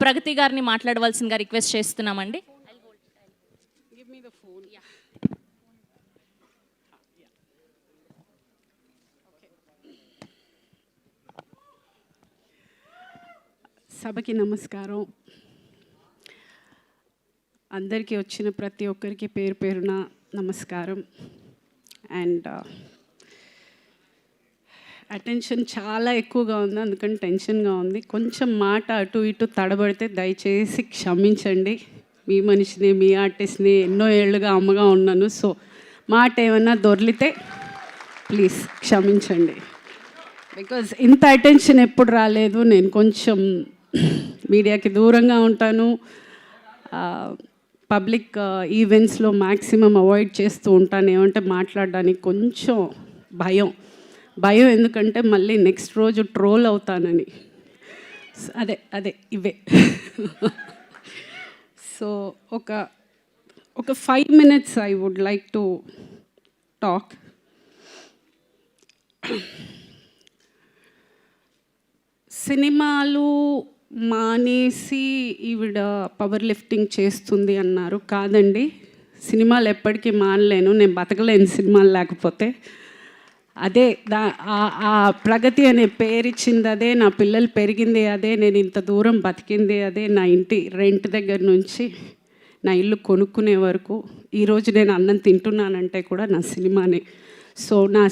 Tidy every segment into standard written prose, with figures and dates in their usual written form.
ప్రగతి గారిని మాట్లాడవలసిందిగా రిక్వెస్ట్ చేస్తున్నామండి. సభకి నమస్కారం. అందరికీ వచ్చిన ప్రతి ఒక్కరికి పేరు పేరున నమస్కారం. అండ్ అటెన్షన్ చాలా ఎక్కువగా ఉంది, అందుకని టెన్షన్గా ఉంది. కొంచెం మాట అటు ఇటు తడబడితే దయచేసి క్షమించండి. మీ మనిషిని, మీ ఆర్టిస్ట్ని, ఎన్నో ఏళ్ళుగా అమ్మగా ఉన్నాను. సో మాట ఏమన్నా దొర్లితే ప్లీజ్ క్షమించండి. బికాజ్ ఇంత అటెన్షన్ ఎప్పుడు రాలేదు. నేను కొంచెం మీడియాకి దూరంగా ఉంటాను. పబ్లిక్ ఈవెంట్స్లో మ్యాక్సిమం అవాయిడ్ చేస్తూ ఉంటాను. ఏమంటే మాట్లాడడానికి కొంచెం భయం ఎందుకంటే మళ్ళీ నెక్స్ట్ రోజు ట్రోల్ అవుతానని. అదే ఇవే. సో ఒక 5 minutes I would like to talk. సినిమాలు మానేసి ఈవిడ పవర్ లిఫ్టింగ్ చేస్తుంది అన్నారు. కాదండి, సినిమాలు ఎప్పటికీ మానలేను. నేను బతకలేను సినిమాలు లేకపోతే. అదే ఆ ప్రగతి అనే పేరు ఇచ్చింది అదే, నా పిల్లలు పెరిగింది అదే, నేను ఇంత దూరం బతికింది అదే. నా ఇంటి రెంట్ దగ్గర నుంచి నా ఇల్లు కొనుక్కునే వరకు, ఈరోజు నేను అన్నం తింటున్నానంటే కూడా నా సినిమానే. సో నా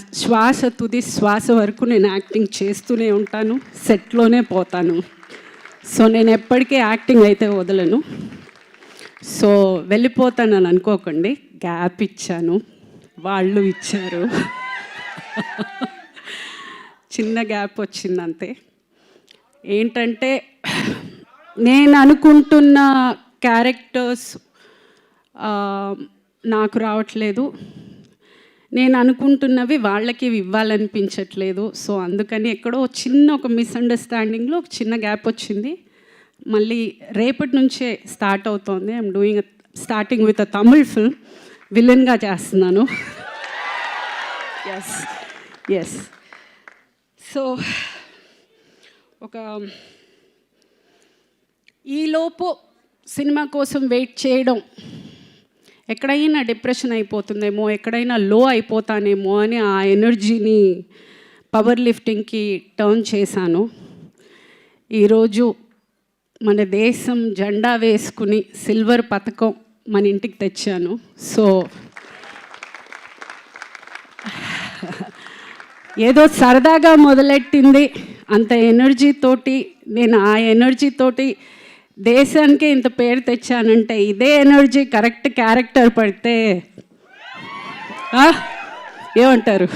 తుది శ్వాస వరకు నేను యాక్టింగ్ చేస్తూనే ఉంటాను, సెట్లోనే పోతాను. సో నేను ఎప్పటికీ యాక్టింగ్ అయితే వదలను. సో వెళ్ళిపోతానని అనుకోకండి, గ్యాప్ ఇచ్చాను, వాళ్ళు ఇచ్చారు. చిన్న గ్యాప్ వచ్చిందంతే. ఏంటంటే నేను అనుకుంటున్న క్యారెక్టర్స్ నాకు రావట్లేదు, నేను అనుకుంటున్నవి వాళ్ళకి ఇవ్వాలనిపించట్లేదు. సో అందుకని ఎక్కడో ఒక మిస్అండర్స్టాండింగ్లో ఒక చిన్న గ్యాప్ వచ్చింది. మళ్ళీ రేపటి నుంచే స్టార్ట్ అవుతోంది. I'm starting with a Tamil film. విలన్గా చేస్తున్నాను. ఎస్. సో ఈలోపు సినిమా కోసం వెయిట్ చేయడం, ఎక్కడైనా డిప్రెషన్ అయిపోతుందేమో, ఎక్కడైనా లో అయిపోతానేమో అని ఆ ఎనర్జీని పవర్ లిఫ్టింగ్కి టర్న్ చేశాను. ఈరోజు మన దేశం జెండా వేసుకుని సిల్వర్ పథకం మన ఇంటికి తెచ్చాను. సో ఏదో సరదాగా మొదలెట్టింది, అంత ఎనర్జీతోటి నేను ఆ ఎనర్జీతోటి దేశానికే ఇంత పేరు తెచ్చానంటే, ఇదే ఎనర్జీ కరెక్ట్ క్యారెక్టర్ పడితే ఏమంటారు?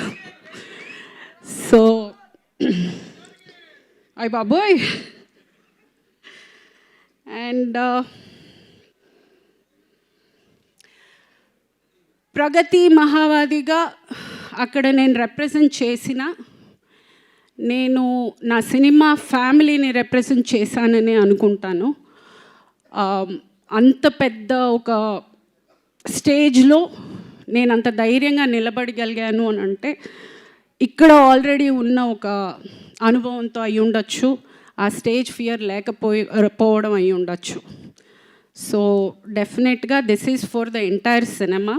సో అయ్ బాబోయ్. అండ్ ప్రగతి మహావాదిగా అక్కడ నేను రిప్రజెంట్ చేసిన, నేను నా సినిమా ఫ్యామిలీని రిప్రజెంట్ చేశానని అనుకుంటాను. అంత పెద్ద ఒక స్టేజ్లో నేను అంత ధైర్యంగా నిలబడగలిగాను అని అంటే ఇక్కడ ఆల్రెడీ ఉన్న ఒక అనుభవంతో అయి ఉండొచ్చు, ఆ స్టేజ్ ఫియర్ లేకపోవడం అయి ఉండొచ్చు. సో డెఫినెట్గా this is for the entire cinema.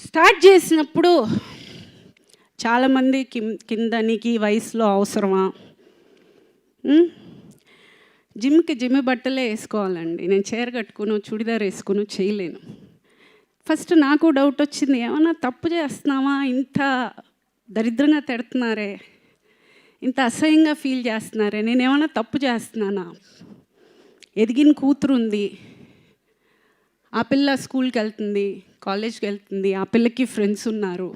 Start చేసినప్పుడు చాలామంది కింద నీకు ఈ వయసులో అవసరమా, జిమ్ బట్టలే వేసుకోవాలండి, నేను చీర కట్టుకుని చుడిదార్ వేసుకుని చేయలేను. ఫస్ట్ నాకు డౌట్ వచ్చింది, ఏమన్నా తప్పు చేస్తున్నామా, ఇంత దరిద్రంగా తిడుతున్నారే, ఇంత అసహ్యంగా ఫీల్ చేస్తున్నారే, నేను ఏమన్నా తప్పు చేస్తున్నానా? ఎదిగిన కూతురు ఉంది, ఆ పిల్ల స్కూల్కి వెళ్తుంది, కాలేజ్కి వెళ్తుంది, ఆ పిల్లకి ఫ్రెండ్స్ ఉన్నారు,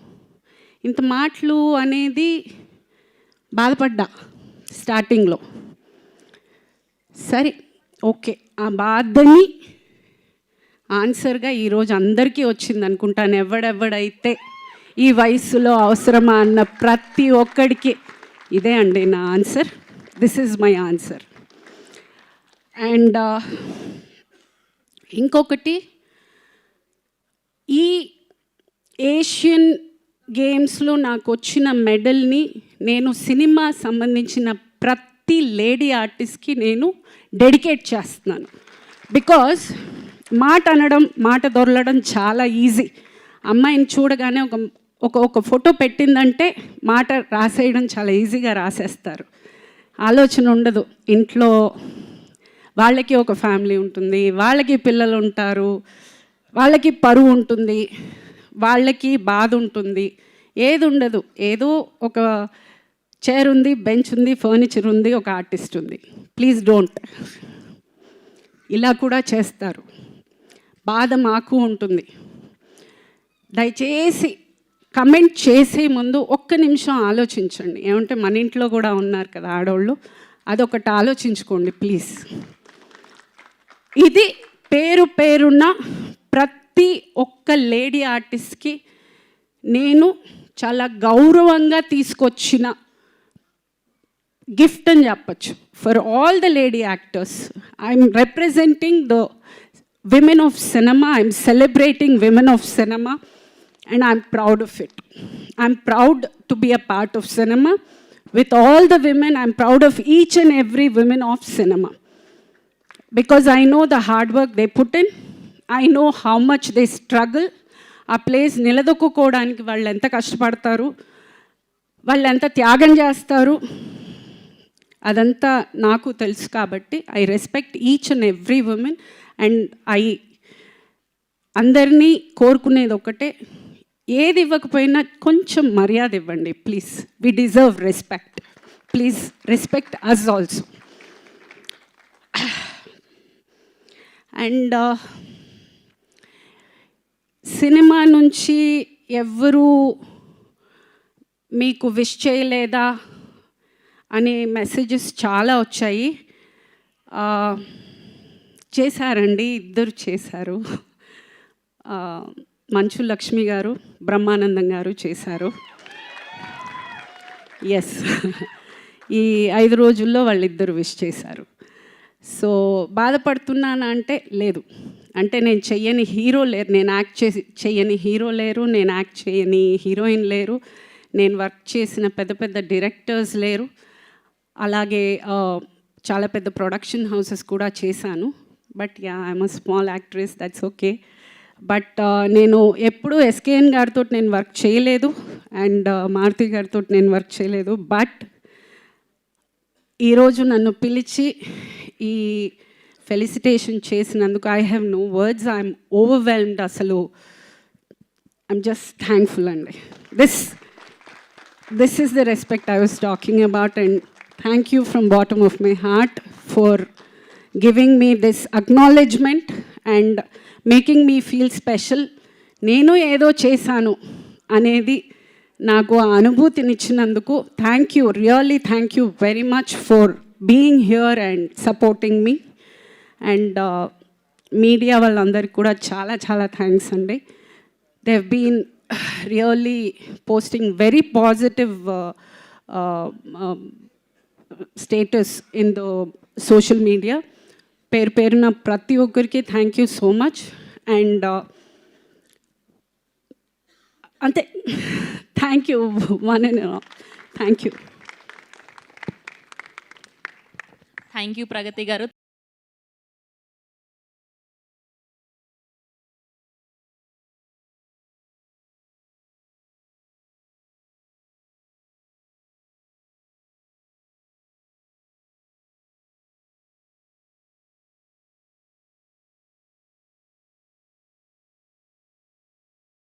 ఇంత మాటలు అనేది బాధపడ్డా స్టార్టింగ్లో. సరే ఓకే, ఆ బాధని ఆన్సర్గా ఈరోజు అందరికీ వచ్చింది అనుకుంటాను. ఎవడెవడైతే ఈ వయసులో అవసరమా అన్న ప్రతి ఒక్కడికి ఇదే అండి నా answer. This is my answer. And ఇంకొకటి, ఈ ఏషియన్ గేమ్స్లో నాకు వచ్చిన మెడల్ని నేను సినిమా సంబంధించిన ప్రతి ప్రతి లేడీ ఆర్టిస్ట్కి నేను డెడికేట్ చేస్తున్నాను. బికాజ్ మాట అనడం, మాట దొరలడం చాలా ఈజీ. అమ్మాయిని చూడగానే ఒక ఫోటో పెట్టిందంటే మాట రాసేయడం చాలా ఈజీగా రాసేస్తారు. ఆలోచన ఉండదు. ఇంట్లో వాళ్ళకి ఒక ఫ్యామిలీ ఉంటుంది, వాళ్ళకి పిల్లలు ఉంటారు, వాళ్ళకి పరువు ఉంటుంది, వాళ్ళకి బాధ ఉంటుంది. ఏది ఉండదు. ఏదో ఒక చైర్ ఉంది, బెంచ్ ఉంది, ఫర్నిచర్ ఉంది, ఒక ఆర్టిస్ట్ ఉంది. Please don't. ఇలా కూడా చేస్తారు. బాధ మాకు ఉంటుంది. దయచేసి కమెంట్ చేసే ముందు ఒక్క నిమిషం ఆలోచించండి. ఏమంటే మన ఇంట్లో కూడా ఉన్నారు కదా ఆడవాళ్ళు, అదొకటి ఆలోచించుకోండి ప్లీజ్. ఇది పేరున్న ప్రతి ఒక్క లేడీ ఆర్టిస్ట్కి నేను చాలా గౌరవంగా తీసుకొచ్చిన గిఫ్ట్ అని చెప్పచ్చు. For all the lady actors, I'm representing the women of cinema, I'm celebrating women of cinema and I'm proud of it. I'm proud to be a part of cinema. With all the women, I'm proud of each and every woman of cinema. Because I know the hard work they put in. I know how much they struggle. ఆ place నిలదొక్కుకోవడానికి వాళ్ళు ఎంత కష్టపడతారు, వాళ్ళు ఎంత త్యాగం చేస్తారు, అదంతా నాకు తెలుసు. కాబట్టి I respect each and every women. And అందరినీ కోరుకునేది ఒకటే, ఏది ఇవ్వకపోయినా కొంచెం మర్యాద ఇవ్వండి please. We deserve respect. Please respect us also. And cinema నుంచి ఎవ్వరూ మీకు విష్ చేయలేదా అనే మెసేజెస్ చాలా వచ్చాయి. చేశారండి, ఇద్దరు చేశారు. మంచు లక్ష్మి గారు, బ్రహ్మానందం గారు చేశారు. ఎస్, ఈ 5 రోజుల్లో వాళ్ళిద్దరు విష్ చేశారు. సో బాధపడుతున్నానా అంటే లేదు. అంటే నేను చెయ్యని హీరో లేరు, నేను యాక్ట్ చెయ్యని హీరో లేరు, నేను యాక్ట్ చేయని హీరోయిన్ లేరు, నేను వర్క్ చేసిన పెద్ద డైరెక్టర్స్ లేరు. అలాగే చాలా పెద్ద ప్రొడక్షన్ హౌసెస్ కూడా చేశాను. But yeah, I'm a small actress, that's okay. But నేను ఎప్పుడూ ఎస్కేఎన్ గారితో నేను వర్క్ చేయలేదు, అండ్ మారుతి గారితో నేను వర్క్ చేయలేదు. బట్ ఈరోజు నన్ను పిలిచి ఈ ఫెలిసిటేషన్ చేసినందుకు I have no words. I'm overwhelmed. అసలు ఐఎమ్ జస్ట్ థ్యాంక్ఫుల్ అండి. This is the respect I was talking about. And thank you from bottom of my heart for giving me this acknowledgement and making me feel special. నేను ఏదో చేశాను అనేది నాకు ఆ అనుభూతినిచ్చినందుకు thank you, really thank you very much for being here and supporting me. And media వాళ్ళందరికీ కూడా చాలా థ్యాంక్స్ అండి. They have been really posting very positive status in the social media. పేరున ప్రతి ఒక్కరికి thank you so much. And అంతే, thank you one and thank you. Thank you Pragathi గారు.